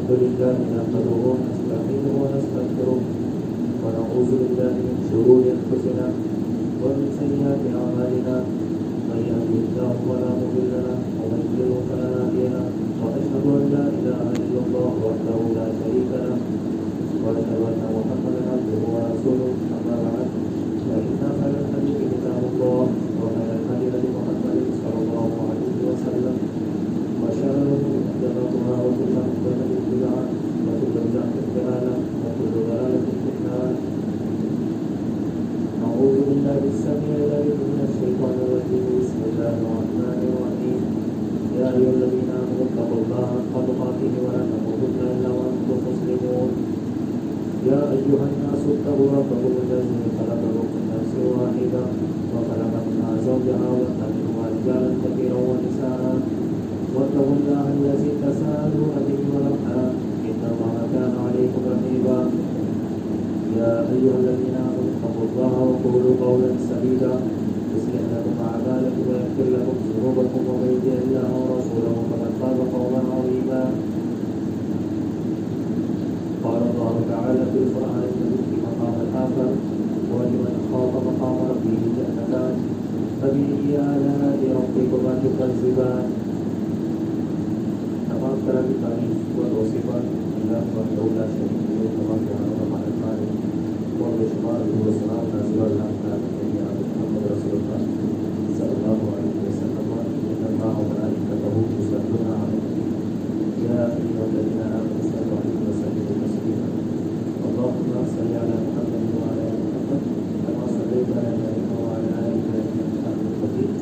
الحمد لله نحمده ونستعينه ونستغفره ونعوذ بالله من شرور أنفسنا ومن سيئات أعمالنا من يهده الله فلا مضل له ومن يضلل فلا هادي له وأشهد أن لا إله إلا الله وحده لا شريك له وأشهد أن محمدا عبده ورسوله أما بعد فإن خير الحديث كتاب الله وخير الهدي هدي محمد صلى الله عليه وسلم وشر الأمور محدثاتها وكل محدثة بدعة وكل بدعة ضلالة وكل ضلالة في النار. أعوذ بالله السميع العليم من الشيطان الرجيم. بسم الله الرحمن الرحيم. يا أيها الذين آمنوا اتقوا الله حق تقاته ولا تموتن إلا وأنتم مسلمون. يا أيها الناس اتقوا ربكم الذي خلقكم من نفس واحدة وخلق منها زوجها وبث منهما رجالا كثيرا ونساء واتقوا الله الذي تساءلون به والأرحام إن الله كان عليكم رقيبا. يا أيها الذين آمنوا اتقوا الله وقولوا قولا سديدا يصلح لكم أعمالكم ويغفر لكم ذنوبكم ومن يطع الله ورسوله فقد فاز فوزا عظيما. قال الله تعالى في القرآن الكريم في مقام آخر ولمن خاف مقام ربه جنتان فبأي آلاء ربكما تكذبان. تمام طرح کی تعریف و توصیفات اللہ وحدہ لا شریک له تمام جہانوں کا مالک خالق اور بے شمار درود و سلام نازل اللہ تعالی علیہ محمد رسول اللہ صلی اللہ علیہ وسلم ان اللہ وملائکته یصلون علی النبی یا ایھا الذین آمنوا صلوا علیہ وسلموا تسلیما. اللهم صل علی محمد وعلی آل محمد كما صليت على إبراهيم وعلى آل إبراهيم إنك حميد مجيد.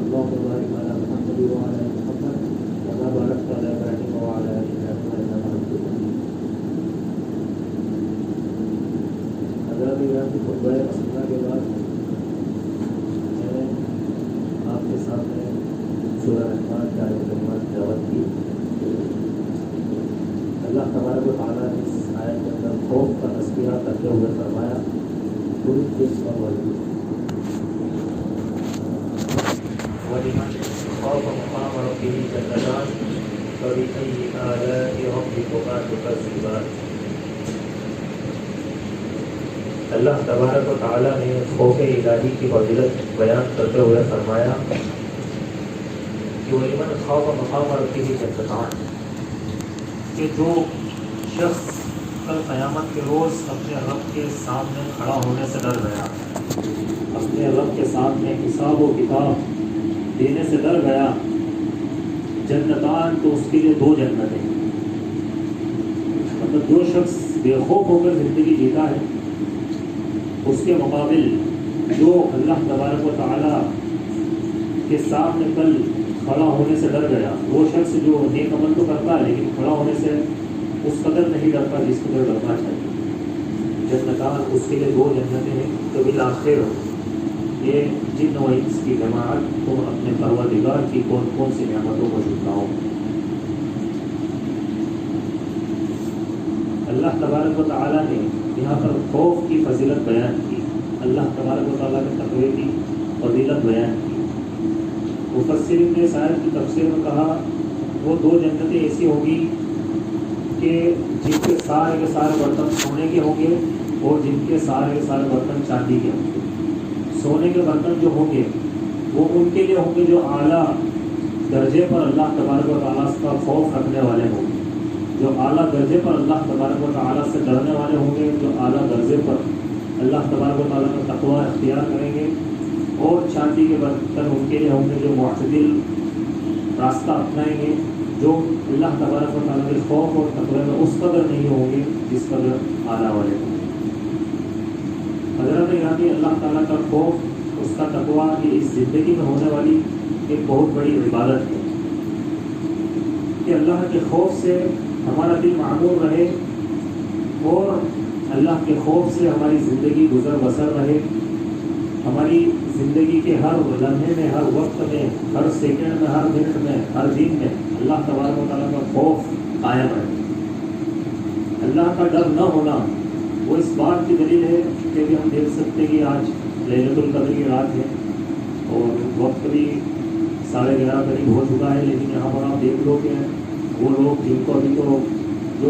اللهم بارك على محمد وعلى آل محمد كما باركت على إبراهيم وعلى آل إبراهيم إنك حميد مجيد. حضرات گرامی کی خطبہ رسولہ کے بعد میں نے آپ کے سامنے سورہ رحمان کی آیت کریمہ تلاوت کی. اللہ تبارک و تعالیٰ نے اس آیت کے اندر خوف کا تذکرہ کرتے ہوئے فرمایا پوری چیز کا موجود وَلِمَنْ خَافَ مَقَامَ رَبِّهِ جَنَّتَانِ فَبِأَيِّ آلَاءِ رَبِّكُمَا تُكَذِّبَانِ. اللہ تبارک و تعالیٰ نے خوف الہی کی فضیلت بیان کرتے ہوئے فرمایا کہ وَلِمَنْ خَافَ مَقَامَ رَبِّهِ جَنَّتَانِ کہ جو شخص کل قیامت کے روز اپنے رب کے سامنے کھڑا ہونے سے ڈر گیا، اپنے رب کے سامنے حساب و کتاب دینے سے ڈر گیا، جنتان تو اس کے لیے دو جنتیں، مطلب جو شخص بے خوف ہو کر زندگی جیتا ہے اس کے مقابل جو اللہ تبارک و تعالیٰ کے سامنے کل کھڑا ہونے سے ڈر گیا، وہ شخص جو نیک عمل تو کرتا ہے لیکن کھڑا ہونے سے اس قدر نہیں ڈرتا جس قدر ڈرنا چاہیے. جنتان اس کے لیے دو جنتیں ہیں. تو بالآخر یہ جن و انس کی جماعت تم اپنے پروردگار کی کون کون سی نعمتوں کو جھٹلاؤ. اللہ تبارک و تعالیٰ نے یہاں پر خوف کی فضیلت بیان کی، اللہ تبارک و تعالیٰ کے تقوی کی فضیلت بیان کی. مفسرین نے اس آیت کی تفسیر میں کہا وہ دو جنتیں ایسی ہوں گی کہ جن کے سارے برتن سونے کے ہوں گے اور جن کے سارے برتن چاندی کے ہوں گے. سونے کے برتن جو ہوں گے وہ ان کے لیے ہوں گے جو اعلیٰ درجے پر اللہ تبارک و تعالیٰ کا خوف رکھنے والے ہوں گے، جو اعلیٰ درجے پر اللہ تبارک و تعالیٰ سے ڈرنے والے ہوں گے، جو اعلیٰ درجے پر اللہ تبارک و تعالیٰ کا تقوی اختیار کریں گے. اور چاندی کے برتن ان کے لیے ہوں گے جو معتدل راستہ اپنائیں گے، جو اللہ تبارک و تعالیٰ کے خوف اور تقوی میں اس قدر نہیں ہوں گے جس قدر اعلیٰ والے ہوں گے. حضرت یعنی اللہ تعالیٰ کا خوف، اس کا تقوی یہ اس زندگی میں ہونے والی ایک بہت بڑی عبادت ہے کہ اللہ کے خوف سے ہمارا دل معمور رہے اور اللہ کے خوف سے ہماری زندگی گزر بسر رہے. ہماری زندگی کے ہر لمحے میں، ہر وقت میں، ہر سیکنڈ میں، ہر منٹ میں، ہر دن میں اللہ تبارک و تعالیٰ کا خوف قائم رہے. اللہ کا ڈر نہ ہونا وہ اس بات کی دلیل ہے کہ ہم دیکھ سکتے ہیں کہ آج لیلۃ القدر کی رات ہے اور وقت بھی 11:30 قریب ہو چکا ہے، لیکن یہاں پر آپ دیکھ لو کہ وہ لوگ جن کو ابھی تو جو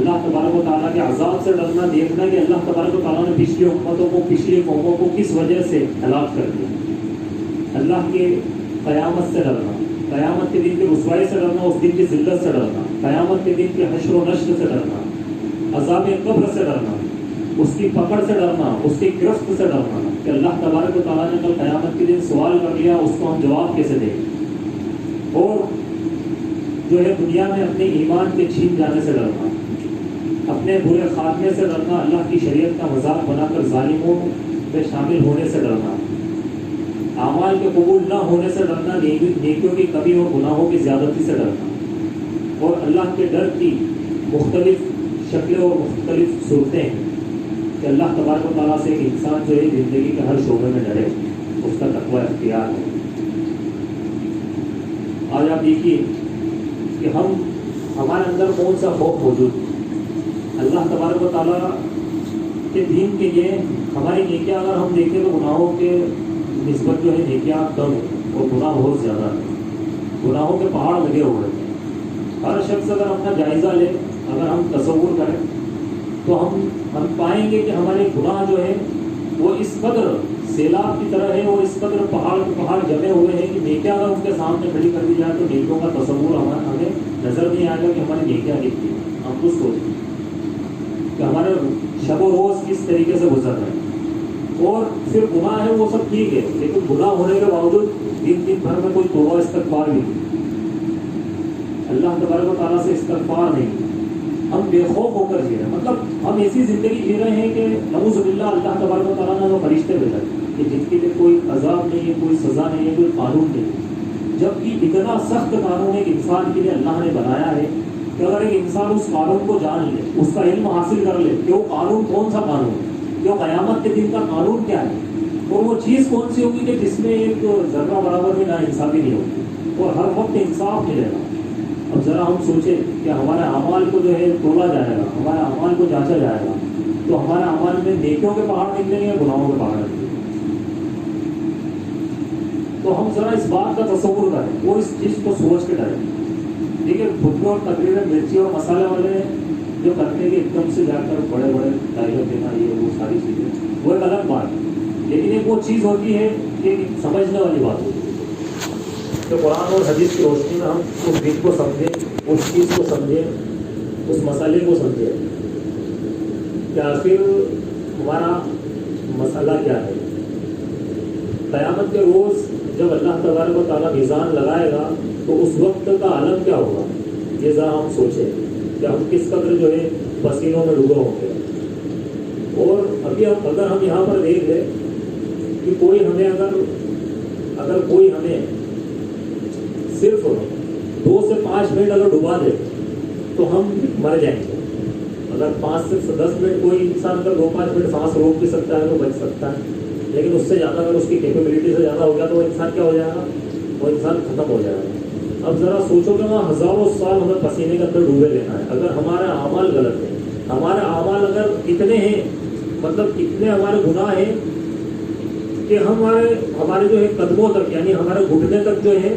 اللہ تبارک و تعالیٰ کے عذاب سے ڈرنا، دیکھنا کہ اللہ تبارک و تعالیٰ نے پچھلی امتوں کو، پچھلی قوموں کو کس وجہ سے ہلاک کر دیا، اللہ کے قیامت سے ڈرنا، قیامت کے دن کی رسوائی سے ڈرنا، اس دن کی ذلت سے ڈرنا، قیامت کے دن کے حشر و نشر سے ڈرنا، عذاب قبر سے ڈرنا، اس کی پکڑ سے ڈرنا، اس کی گرفت سے ڈرنا کہ اللہ تبارک و تعالیٰ نے کل قیامت کے دن سوال کر لیا، اس کو ہم جواب کیسے دیں، اور جو ہے دنیا میں اپنے ایمان کے چھین جانے سے ڈرنا، اپنے برے خاتمے سے ڈرنا، اللہ کی شریعت کا مذاق بنا کر ظالموں میں شامل ہونے سے ڈرنا، اعمال کے قبول نہ ہونے سے ڈرنا، نیکیوں کی کمی اور گناہوں کی زیادتی سے ڈرنا، اور اللہ کے ڈر کی مختلف شکلیں اور مختلف صورتیں ہیں کہ اللہ تبارک و تعالیٰ سے ایک انسان جو ہے زندگی کے ہر شعبے میں ڈرے، اس کا تقوی اختیار ہے۔ آج آپ دیکھیے کہ ہمارے اندر کون سا خوف موجود ہے۔ اللہ تبارک و تعالیٰ کے دین کے لیے ہماری نیکیاں اگر ہم دیکھیں تو گناہوں کے نسبت جو ہے نیکیاں کم ہیں اور گناہ بہت زیادہ ہیں، گناہوں کے پہاڑ لگے ہوئے ہیں۔ ہر شخص اگر اپنا جائزہ لے، اگر ہم تصور کریں تو ہم پائیں گے کہ ہمارے گناہ جو ہے وہ اس قدر سیلاب کی طرح ہے، اور اس قدر پہاڑ کے پہاڑ جمے ہوئے ہیں کہ نیکیاں اگر ان کے سامنے کھڑی کر دی جائے تو نیکیوں کا تصور ہمیں نظر نہیں آئے گا کہ ہماری نیکیاں دکھتی ہیں۔ ہم خود سوچیں کہ ہمارے شب و روز کس طریقے سے گزر رہے ہیں، اور پھر گناہ ہے وہ سب ٹھیک ہے، لیکن گناہ ہونے کے باوجود دن بھر میں کوئی توبہ استغفار نہیں، اللہ تبارک و تعالیٰ سے استغفار نہیں، ہم بے خوف ہو کر جی رہے ہیں، مطلب ہم ایسی زندگی جی رہے ہیں کہ نعوذ باللہ اللہ تبارک و تعالیٰ نے وہ فرشتے بھیجا کہ جن کے لیے کوئی عذاب نہیں ہے، کوئی سزا نہیں ہے، کوئی قانون نہیں ہے، جبکہ اتنا سخت قانون ایک انسان کے لیے اللہ نے بنایا ہے کہ اگر ایک انسان اس قانون کو جان لے، اس کا علم حاصل کر لے کہ وہ قانون کون سا قانون ہے، کہ قیامت کے دن کا قانون کیا ہے، اور وہ چیز کون سی ہوگی کہ جس میں ایک ذرہ برابر بھی نا انصافی نہیں ہوگی اور ہر وقت انصاف ملے گا۔ اب ذرا ہم سوچیں کہ ہمارے اعمال کو جو ہے تولا جائے گا، ہمارے اعمال کو جانچا جائے گا، تو ہمارے اعمال میں نیکیوں کے پہاڑ نکلیں گے یا گناہوں کے پہاڑ نکلیں گے؟ تو ہم ذرا اس بات کا تصور کریں اور اس چیز کو سوچ کے ڈریں۔ دیکھیے خود اور تقریریں مرچی اور مسالے والے جو کرتے ہیں کہ ایک دم سے جا کر بڑے بڑے ڈائلاگ دینا، یہ وہ ساری چیزیں وہ ایک الگ بات ہے، لیکن ایک وہ چیز ہوتی ہے کہ سمجھنے والی بات ہوتی ہے کہ قرآن اور حدیث کی روشنی میں ہم اس دن کو سمجھیں، اس چیز کو سمجھیں، اس مسئلے کو سمجھیں کہ آخر ہمارا مسئلہ کیا ہے۔ قیامت کے روز جب اللہ تبارک و تعالیٰ میزان لگائے گا تو اس وقت کا عالم کیا ہوگا، یہ ذرا ہم سوچیں کہ ہم کس قدر جو ہے پسینوں میں ڈوبے ہوں گے۔ اور ابھی اگر ہم یہاں پر دیکھ لیں کہ کوئی ہمیں اگر کوئی ہمیں صرف 2 سے 5 منٹ اگر ڈبا دے تو ہم مر جائیں گے۔ اگر 5 سے 10 منٹ کوئی انسان اگر 2-5 منٹ سانس روک بھی سکتا ہے تو بچ سکتا ہے، لیکن اس سے زیادہ اگر اس کی کیپیبلٹی سے زیادہ ہو گیا تو وہ انسان کیا ہو جائے گا، وہ انسان ختم ہو جائے گا۔ اب ذرا سوچو کہ وہاں ہزاروں سال ہمیں پسینے کے اندر ڈوبے لینا ہے، اگر ہمارے اعمال غلط ہیں، ہمارے اعمال اگر اتنے ہیں، مطلب اتنے ہمارے گناہ ہیں کہ ہمارے جو ہے قدموں تک، یعنی ہمارے گھٹنے تک جو ہے،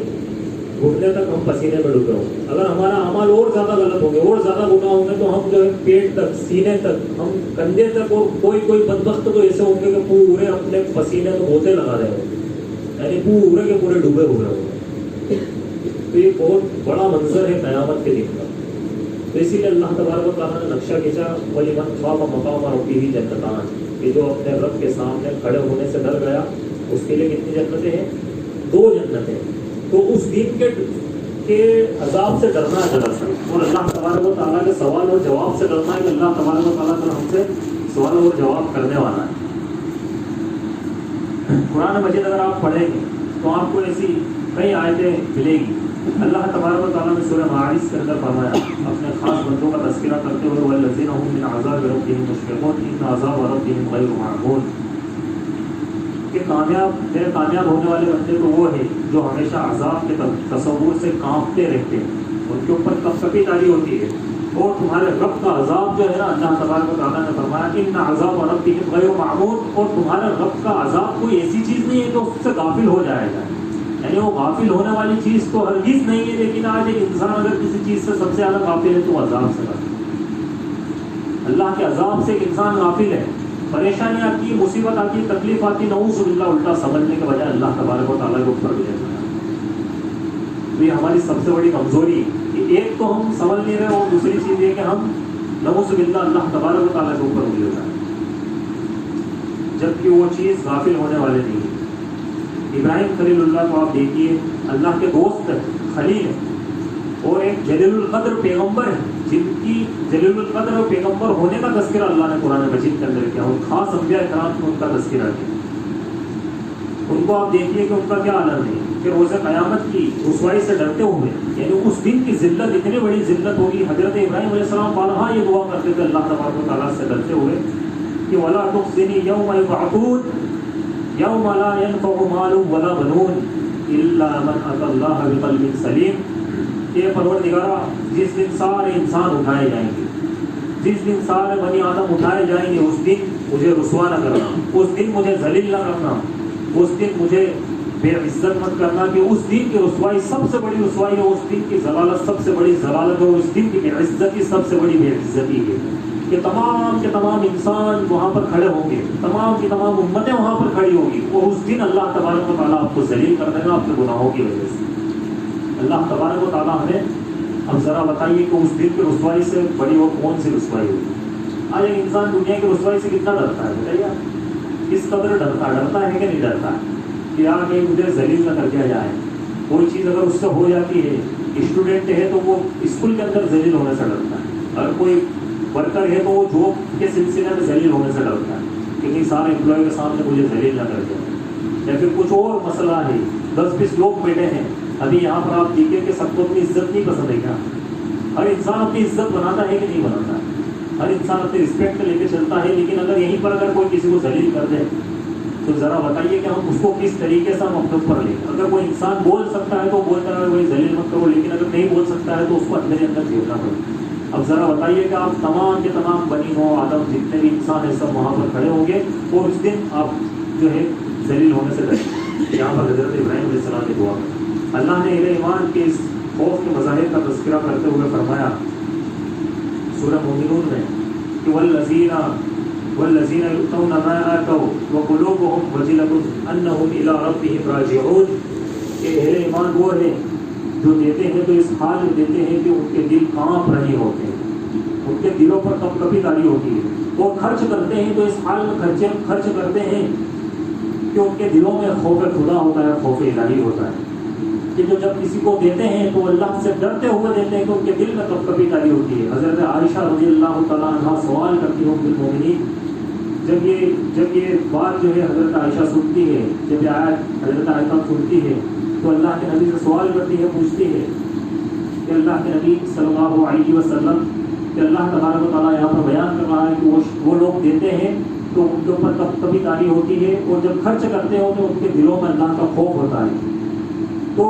گھٹنے تک ہم پسینے میں ڈوبے ہوں گے۔ اگر ہمارا اعمال اور زیادہ غلط ہوں گے اور زیادہ گناہ ہوں گے تو ہم جو ہے پیٹ تک، سینے تک، ہم کندھے تک، اور کوئی بدبخت تو ایسے ہوں گے کہ پورے اپنے پسینے کو بوتے لگا رہے ہوں گے، یعنی پورے کے پورے ڈوبے ہوئے ہوں گے۔ تو یہ بہت بڑا منظر ہے قیامت کے دن کا۔ تو اسی لیے اللہ تبارک و تعالیٰ نے نقشہ کھینچا وَلِمَنْ خَافَ مَقَامَ رَبِّهِ جَنَّتَانِ، کہ جو اپنے رب کے سامنے کھڑے ہونے سے ڈر گیا اس کے لیے کتنی جنتیں ہیں؟ 2 جنتیں۔ تو اس دن کے عذاب سے ڈرنا ہے دراصل، اور اللہ تبارک و تعالیٰ کے سوال اور جواب سے ڈرنا ہے کہ اللہ تبارک و تعالیٰ ہم سے سوال اور جواب کرنے والا ہے۔ قرآن مجید اگر آپ پڑھیں گے تو آپ کو ایسی کئی آیتیں ملے گی۔ اللہ تبارک و تعالیٰ نے سورہ معارج کے اندر فرمایا اپنے خاص بندوں کا تذکرہ کرتے ہوئے وَالَّذِينَ هُم مِّنْ عَذَابِ رَبِّهِم مُشْفِقُونَ إِنَّ عَذَابَ رَبِّهِمْ غَيْرُ مَعْمُونٍ، کہ میرے کامیاب ہونے والے بندے تو وہ ہیں جو ہمیشہ عذاب کے تصور سے کانپتے رہتے ہیں، ان کے اوپر کپکپی تاری ہوتی ہے، اور تمہارے رب کا عذاب جو ہے نا، اللہ تبارک و تعالیٰ نے فرمایا إِنَّ عَذَابَ رَبِّهِمْ غَيْرُ مَعْمُونٍ، اور تمہارے رب کا عذاب کوئی ایسی چیز نہیں ہے کہ اس سے غافل ہو جائے گا، یعنی وہ غافل ہونے والی چیز تو ہرگز نہیں ہے، لیکن آج ایک انسان اگر کسی چیز سے سب سے زیادہ غافل ہے تو عذاب سے غافل ہے۔ اللہ کے عذاب سے ایک انسان غافل ہے، پریشانی آتی ہے، مصیبت آتی ہے، تکلیف آتی ہے، نعوذ باللہ الٹا سمجھنے کے بجائے اللہ تبارک و تعالیٰ کے اوپر بھی لیتا ہے۔ تو یہ ہماری سب سے بڑی کمزوری ہے کہ ایک تو ہم سمجھ نہیں رہے، اور دوسری چیز یہ کہ ہم نعوذ باللہ اللہ تبارک و تعالیٰ کے اوپر بھی لیتا ہے، جبکہ وہ چیز غافل ہونے والے نہیں ہے۔ ابراہیم خلیل اللہ کو آپ دیکھیے، اللہ کے دوست ہے، خلیل ہے، اور ایک جلیل القدر پیغمبر ہے، جن کی جلیل القدر اور پیغمبر ہونے کا تذکرہ اللہ نے قرآن مجید کے اندر کیا، اور خاص انبیاء کرام میں ان کا تذکرہ کیا۔ ان کو آپ دیکھیے کہ ان کا کیا عالم ہے کہ روز قیامت کی رسوائی سے ڈرتے ہوئے، یعنی اس دن کی ذلت اتنی بڑی ذلت ہوگی۔ حضرت ابراہیم علیہ السلام بارہا یہ دعا کرتے تھے اللہ تبارک و تعالیٰ سے ڈرتے ہوئے کہ وَلَا تُخْزِنِي يَوْمَ يُبْعَثُونَ يَوْمَ لَا يَنفَعُ مَالٌ وَلَا بَنُونَ إِلَّا مَنْ أَتَى اللَّهَ بِقَلْبٍ سَلِيمٍ۔ یہ پروردگارا، جس دن سارے انسان اٹھائے جائیں گے، جس دن سارے بنی آدم اٹھائے جائیں گے، اس دن مجھے رسوا نہ کرنا، اس دن مجھے ذلیل نہ کرنا، اس دن مجھے بے عزت مت کرنا، کہ اس دن کی رسوائی سب سے بڑی رسوائی ہے، اس دن کی ضلالت سب سے بڑی ضلالت ہے، اس دن کی بے عزتی سب سے بڑی بے عزتی ہے کہ تمام کے تمام انسان وہاں پر کھڑے ہوں گے، تمام کی تمام امتیں وہاں پر کھڑی ہوں گی، اور اس دن اللہ تبارک و تعالیٰ آپ کو ذلیل کر دے گا آپ کے گناہوں کی وجہ سے۔ اللہ تبارک و تعالیٰ ہمیں اب ذرا بتائیے کہ اس دن کی رسوائی سے بڑی وہ کون سی رسوائی ہوگی؟ آج ایک انسان دنیا کی رسوائی سے کتنا ڈرتا ہے بتائیے آپ، کس قدر ڈرتا ہے کہ نہیں ڈرتا ہے کہ یار کہ مجھے ذلیل نہ کر دیا جائے۔ کوئی چیز اگر اس سے ہو جاتی ہے، اسٹوڈنٹ ہے تو وہ اسکول کے اندر ذلیل ہونے سے ڈرتا ہے، اگر کوئی ورکر ہے تو وہ جاب کے سلسلے میں ذلیل ہونے سے ڈرتا ہے کہ نہیں سارے امپلائی کے سامنے مجھے ذلیل نہ کر دیا، یا پھر کچھ اور مسئلہ ہے، 10-20 لوگ بیٹھے ہیں ابھی یہاں پر، آپ دیکھیے کہ سب کو اپنی عزت نہیں پسند ہے کیا؟ ہر انسان اپنی عزت بناتا ہے کہ نہیں بناتا ہے؟ ہر انسان اپنی رسپیکٹ لے کے چلتا ہے، لیکن اگر یہیں پر اگر کوئی کسی کو ذلیل کر دے تو ذرا بتائیے کہ ہم اس کو کس طریقے سے ہم اپنے اوپر لیں۔ اگر کوئی انسان بول سکتا ہے تو بولتا ہے کوئی ذلیل مت کرو، لیکن اگر نہیں بول سکتا ہے تو اس کو اندر ہی اندر جھیلنا پڑے۔ اب ذرا بتائیے کہ آپ تمام کے تمام بنی نوع آدم جتنے بھی انسان ہیں سب وہاں پر کھڑے ہوں گے، اور اس دن آپ جو ہے ذلیل ہونے سے ڈریں۔ یہاں پر حضرت ابراہیم علیہ السلام کی دعا اللہ نے اہل ایمان کے اس خوف کے مظاہر کا تذکرہ کرتے ہوئے فرمایا سورہ مومنون میں کہ والذین یؤتون ما آتوا وقلوبهم وجلة انهم الى ربهم راجعون، کہ اہل ایمان وہ ہیں جو دیتے ہیں تو اس حال میں دیتے ہیں کہ ان کے دل کانپ رہے ہوتے ہیں، ان کے دلوں پر کب کبھی داری ہوتی ہے، وہ خرچ کرتے ہیں تو اس حال میں خرچ کرتے ہیں کہ ان کے دلوں میں خوف خدا ہوتا ہے، خوف الہی ہوتا ہے، کہ جو جب کسی کو دیتے ہیں تو اللہ سے ڈرتے ہوئے دیتے ہیں کہ ان کے دل میں کب کبھی داری ہوتی ہے۔ حضرت عائشہ رضی اللہ تعالیٰ عنہ سوال کرتی ہوں بالمؤمنین، جب یہ بات جو ہے حضرت عائشہ سنتی ہے، جب یہ آیت حضرت عائشہ سنتی ہے تو اللہ کے نبی سے سوال کرتی ہے، پوچھتی ہے کہ اللہ کے نبی صلی اللہ علیہ وسلم کہ اللہ تبارک و تعالیٰ یہاں پر بیان کر رہا ہے کہ وہ لوگ دیتے ہیں تو ان کے اوپر کب کبھی داری ہوتی ہے، اور جب خرچ کرتے ہو تو ان کے دلوں میں اللہ کا خوف ہوتا ہے۔ تو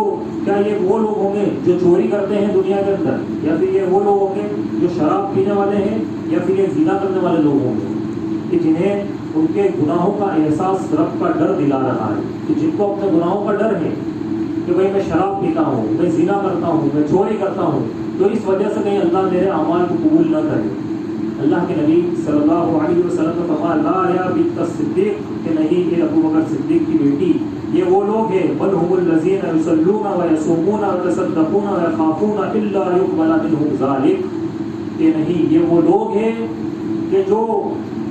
کیا یہ وہ لوگ ہوں گے جو چوری کرتے ہیں دنیا کے اندر، یا پھر یہ وہ لوگ ہوں گے جو شراب پینے والے ہیں، یا پھر یہ زنا کرنے والے لوگ ہوں گے کہ جنہیں ان کے گناہوں کا احساس رب کا ڈر دلا رہا ہے، کہ جن کو اپنے گناہوں کا ڈر ہے کہ بھائی میں شراب پیتا ہوں، میں زنا کرتا ہوں، میں چوری کرتا ہوں، تو اس وجہ سے کہیں اللہ میرے اعمال کو قبول نہ کرے۔ اللہ کے نبی صلی اللہ علیہ وسلم نے فرمایا لا یا بنت الصدیق، کہ نہیں یہ ابو بکر صدیق کی بیٹی، یہ وہ لوگ ہیں بل هم الذین یصلون ویصومون ویتصدقون ویخافون الا یقبل منهم ذلک، کہ نہیں یہ وہ لوگ ہیں کہ جو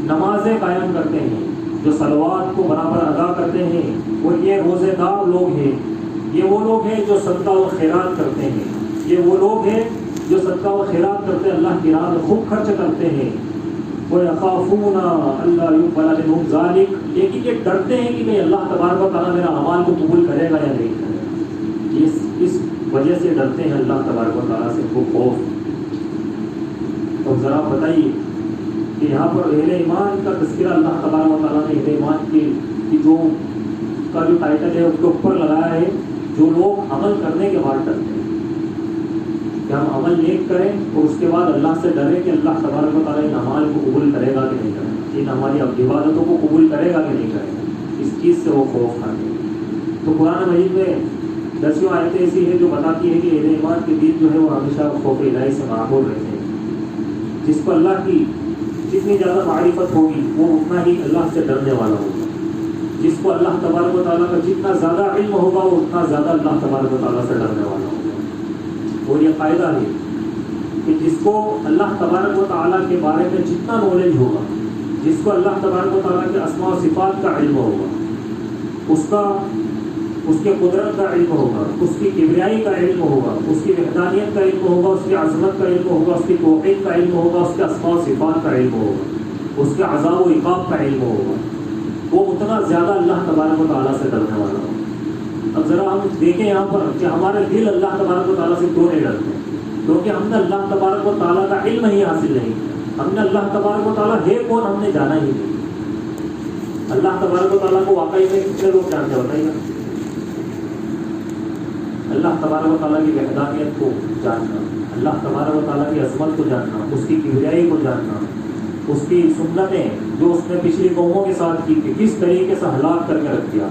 نمازیں قائم کرتے ہیں، جو صلوات کو برابر ادا کرتے ہیں، اور یہ روزے دار لوگ ہیں، یہ وہ لوگ ہیں جو صدقہ و خیرات کرتے ہیں، یہ وہ لوگ ہیں جو صدقہ و خیرات کرتے ہیں، اللہ کی راہ میں خوب خرچ کرتے ہیں، وَيَخَافُونَ أَلَّا يُقْبَلَ مِنْهُمْ ذَلِكَ، لیکن یہ ڈرتے ہیں کہ اللہ تبارک و تعالیٰ میرا اعمال کو قبول کرے گا یا نہیں کرے گا، اس وجہ سے ڈرتے ہیں اللہ تبارک و تعالیٰ سے، وہ خوف۔ اور ذرا بتائیے کہ یہاں پر اہل ایمان کا تذکرہ اللہ تبارک و تعالیٰ نے اہل ایمان کی جو ٹائٹل ہے اس کے اوپر لگایا ہے، جو لوگ عمل کرنے کے بعد ڈرتے ہیں، کہ ہم عمل نیک کریں اور اس کے بعد اللہ سے ڈریں کہ اللہ تبارک و تعالیٰ ان اعمال کو قبول کرے گا کہ نہیں کرے گا، ان ہماری عبادتوں کو قبول کرے گا کہ نہیں کرے گا، اس چیز سے وہ خوف کھاتے ہیں۔ تو قرآن مجید میں 10 آیتیں ایسی ہیں جو بتاتی ہے کہ اہل ایمان کے دل جو ہے وہ ہمیشہ خوف الہی سے معمول رہتے ہیں، جس کو اللہ کی جتنی زیادہ معرفت ہوگی وہ اتنا ہی اللہ سے ڈرنے والا ہوگا. جس کو اللہ تبارک و تعالیٰ کا جتنا زیادہ علم ہوگا وہ اتنا زیادہ اللہ تبارک و تعالیٰ سے ڈرنے والا ہوگا. اور یہ قاعدہ ہے کہ جس کو اللہ تبارک و تعالیٰ کے بارے میں جتنا نالج ہوگا، جس کو اللہ تبارک و تعالیٰ کے اسماء و صفات کا علم ہوگا، اس کے قدرت کا علم ہوگا، اس کی کبریائی کا علم ہوگا، اس کی وحدانیت کا علم ہوگا، اس کی عظمت کا علم ہوگا، اس کی توحید کا علم ہوگا، اس کے اسماء و صفات کا علم ہوگا، اس کے عذاب و عقاب کا علم ہوگا، وہ اتنا زیادہ اللہ تبارک و تعالیٰ سے ڈرنے والا ہوگا. اب ذرا ہم دیکھیں یہاں پر کہ ہمارے دل اللہ تبارک و تعالیٰ سے کیوں نہیں ڈرتے؟ کیونکہ ہم نے اللہ تبارک و تعالیٰ کا علم ہی حاصل نہیں کیا. ہم نے اللہ تبارک و تعالیٰ ہے کون ہم نے جانا ہی نہیں. اللہ تبارک و تعالیٰ کو واقعی میں کتنے لوگ جانتے بتائیے گا؟ اللہ تبارک و تعالیٰ کی وحدانیت کو جاننا، اللہ تبارک و تعالیٰ کی عظمت کو جاننا، اس کی کبریائی کو جاننا، اس کی سنتیں جو اس نے پچھلی قوموں کے ساتھ کی تھی کس طریقے سے ہلاک کر کے رکھ دیا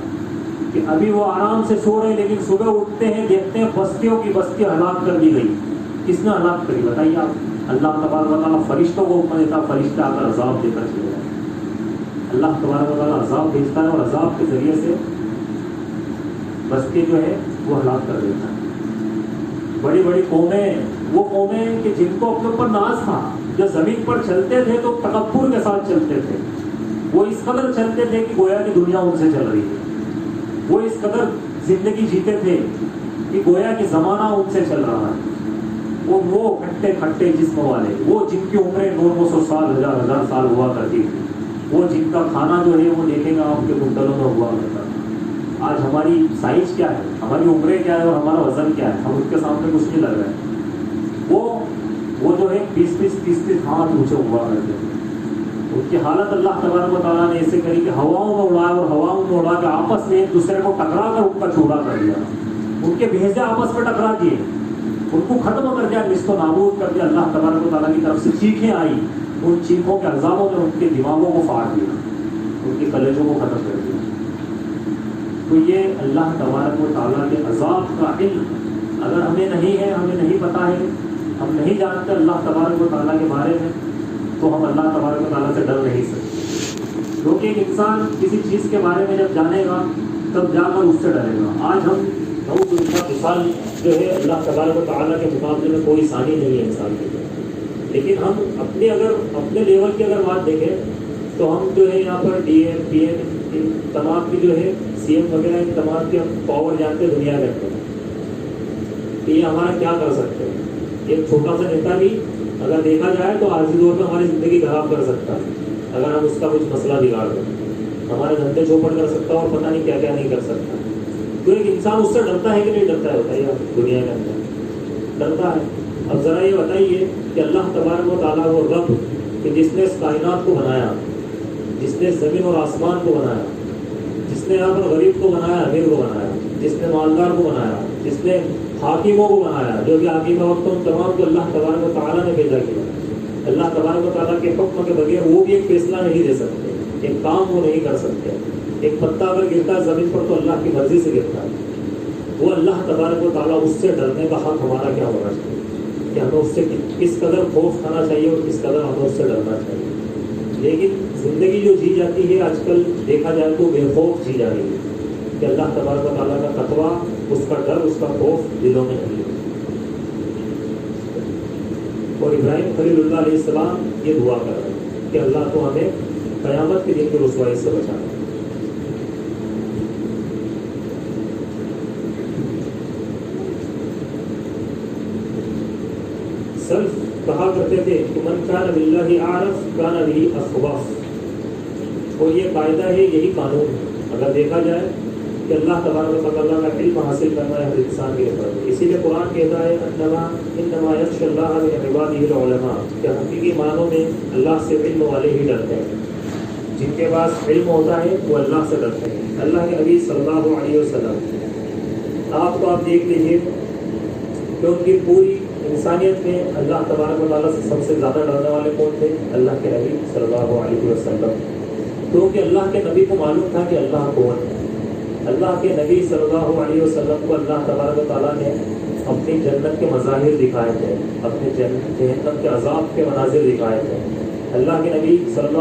کہ ابھی وہ آرام سے سو رہے لیکن صبح اٹھتے ہیں دیکھتے ہیں بستیوں کی بستی ہلاک کر دی گئی. کس نے ہلاک کری بتائیے آپ؟ اللہ تبارک و تعالیٰ فرشتوں کو حکم دیتا، فرشتے آ کر عذاب دے کر چلے جائیں. اللہ تبارک و تعالیٰ عذاب بھیجتا ہے اور عذاب کے ذریعے سے بستی جو ہے وہ ہلاک کر دیتا ہے. بڑی بڑی قومیں، وہ قومیں کہ جن کو اپنے اوپر ناز تھا، جو زمین پر چلتے تھے تو تکبر کے ساتھ چلتے تھے. وہ اس قدر چلتے تھے کہ گویا کہ دنیا ان سے چل رہی ہے. وہ اس قدر زندگی جیتے تھے کہ گویا کہ زمانہ ان سے چل رہا ہے. وہ کھٹے کھٹے جسم والے، وہ جن کی عمریں 900 سال، ہزار سال ہوا کرتی تھی، وہ جن کا کھانا جو ہے وہ دیکھیں گا آپ کے کنٹلوں میں ہوا کرتا تھا. آج ہماری سائز کیا ہے، ہماری عمریں کیا ہے اور ہمارا وزن کیا ہے، ہم اس کے سامنے کچھ نہیں لگ رہے ہیں. وہ جو ہے 20-30 ہاتھ اونچے ہوا کرتے ہیں. ان کی حالت اللہ تبارک و تعالیٰ نے ایسے کری کہ ہواؤں میں اڑایا اور ہواؤں میں اڑا کے آپس میں ایک دوسرے کو ٹکرا کر ان کا چوڑا کر دیا. ان کے بھیجے آپس میں ٹکرا دیے، ان کو ختم کر دیا، نصف و نابود کر دیا. اللہ تبارک و تعالیٰ کی طرف سے چیخیں آئی، ان چیخوں کے عذابوں نے ان کے دماغوں کو پھاڑ دیا، ان کے کلیجوں کو ختم کر دیا. تو یہ اللہ تبارک و تعالیٰ کے عذاب کا علم اگر ہمیں نہیں ہے، ہمیں نہیں پتہ ہے، ہم نہیں جانتے اللہ تبارک و تعالیٰ کے بارے میں، تو ہم اللہ تبارک و تعالیٰ سے ڈر نہیں سکتے. کیونکہ ایک انسان کسی چیز کے بارے میں جب جانے گا تب جا کر اس سے ڈرے گا. آج ہم بہت اچھا مثال جو ہے اللہ تبارک و تعالیٰ کے مقابلے میں کوئی ثانی نہیں ہے انسان کے لیے. لیکن ہم اپنے لیول کی اگر بات دیکھیں تو ہم جو ہے یہاں پر ڈی ایم پی ایم ان تمام کی جو ہے سی ایم وغیرہ ان تمام کی ہم پاور جانتے ہیں دنیا میں کہ یہ ہمارا کیا کر سکتے ہیں. ایک چھوٹا سا نیتا بھی اگر دیکھا جائے تو عارضی طور پہ ہماری زندگی خراب کر سکتا ہے اگر ہم اس کا کچھ مسئلہ بگاڑ دیں. ہمارے دھندے چوپٹ کر سکتا ہے اور پتہ نہیں کیا کیا نہیں کر سکتا. تو ایک انسان اس سے ڈرتا ہے کہ نہیں ڈرتا ہے؟ بتائیے آپ، دنیا کے اندر ڈرتا ہے. اب ذرا یہ بتائیے کہ اللہ تبارک و تعالیٰ وہ رب کہ جس نے اس کائنات کو بنایا، جس نے زمین اور آسمان کو بنایا، جس نے یہاں پر غریب کو بنایا، امیر کو بنایا، جس نے مالدار کو بنایا، جس نے حاکموں کو بنایا، جو کہ حاکم وقت ان تمام کو اللہ تبارک و تعالیٰ نے پیدا کیا. اللہ تبارک و تعالیٰ کے حکم کے بغیر وہ بھی ایک فیصلہ نہیں دے سکتے، ایک کام وہ نہیں کر سکتے. ایک پتا اگر گرتا ہے زمین پر تو اللہ کی مرضی سے گرتا ہے. وہ اللہ تبارک و تعالیٰ اس سے ڈرنے کا حق ہمارا کیا ہونا چاہیے کہ ہمیں اس سے کس قدر خوف کھانا چاہیے اور کس قدر ہمیں اس سے ڈرنا چاہیے. لیکن زندگی جو جی جاتی ہے آج کل دیکھا جائے تو بے خوف جی جا رہی ہے کہ اللہ تبارک و تعالیٰ کا تقویٰ، اس کا ڈر، اس کا خوف دلوں میں نہیں ہے. اور ابراہیم خلیل اللہ علیہ السلام یہ دعا کر رہے ہیں کہ اللہ تو ہمیں قیامت کے دن کی رسوائی سے بچانا. سلف کہا کرتے تھے کہ من کان باللہ عارف کان به اخوف. اور یہ قاعدہ ہے، یہی قانون ہے. اگر دیکھا جائے کہ اللہ تبارک و تعالیٰ کا علم حاصل کرنا ہے ہر انسان کے اوپر. اسی لیے قرآن کہتا ہے انما یخشی اللہ من عبادہ العلماء، کہ حقیقی معنوں میں اللہ سے علم والے ہی ڈرتے ہیں. جن کے پاس علم ہوتا ہے وہ اللہ سے ڈرتے ہیں. اللہ کے نبی صلی اللہ علیہ وسلم آپ دیکھ لیجیے کہ ان کی پوری انسانیت میں اللہ تبارک و تعالیٰ سے سب سے زیادہ ڈرنے والے کون تھے؟ اللہ کے نبی صلی اللہ علیہ وسلم. کیونکہ اللہ کے نبی کو معلوم تھا کہ اللہ کون ہے. اللہ کے نبی صلی اللہ علیہ وسلم کو اللہ تبارک و تعالیٰ نے اپنی جنت کے مظاہر دکھائے تھے، اپنے جہنم کے عذاب کے مناظر دکھائے تھے. اللہ کے نبی صلی اللہ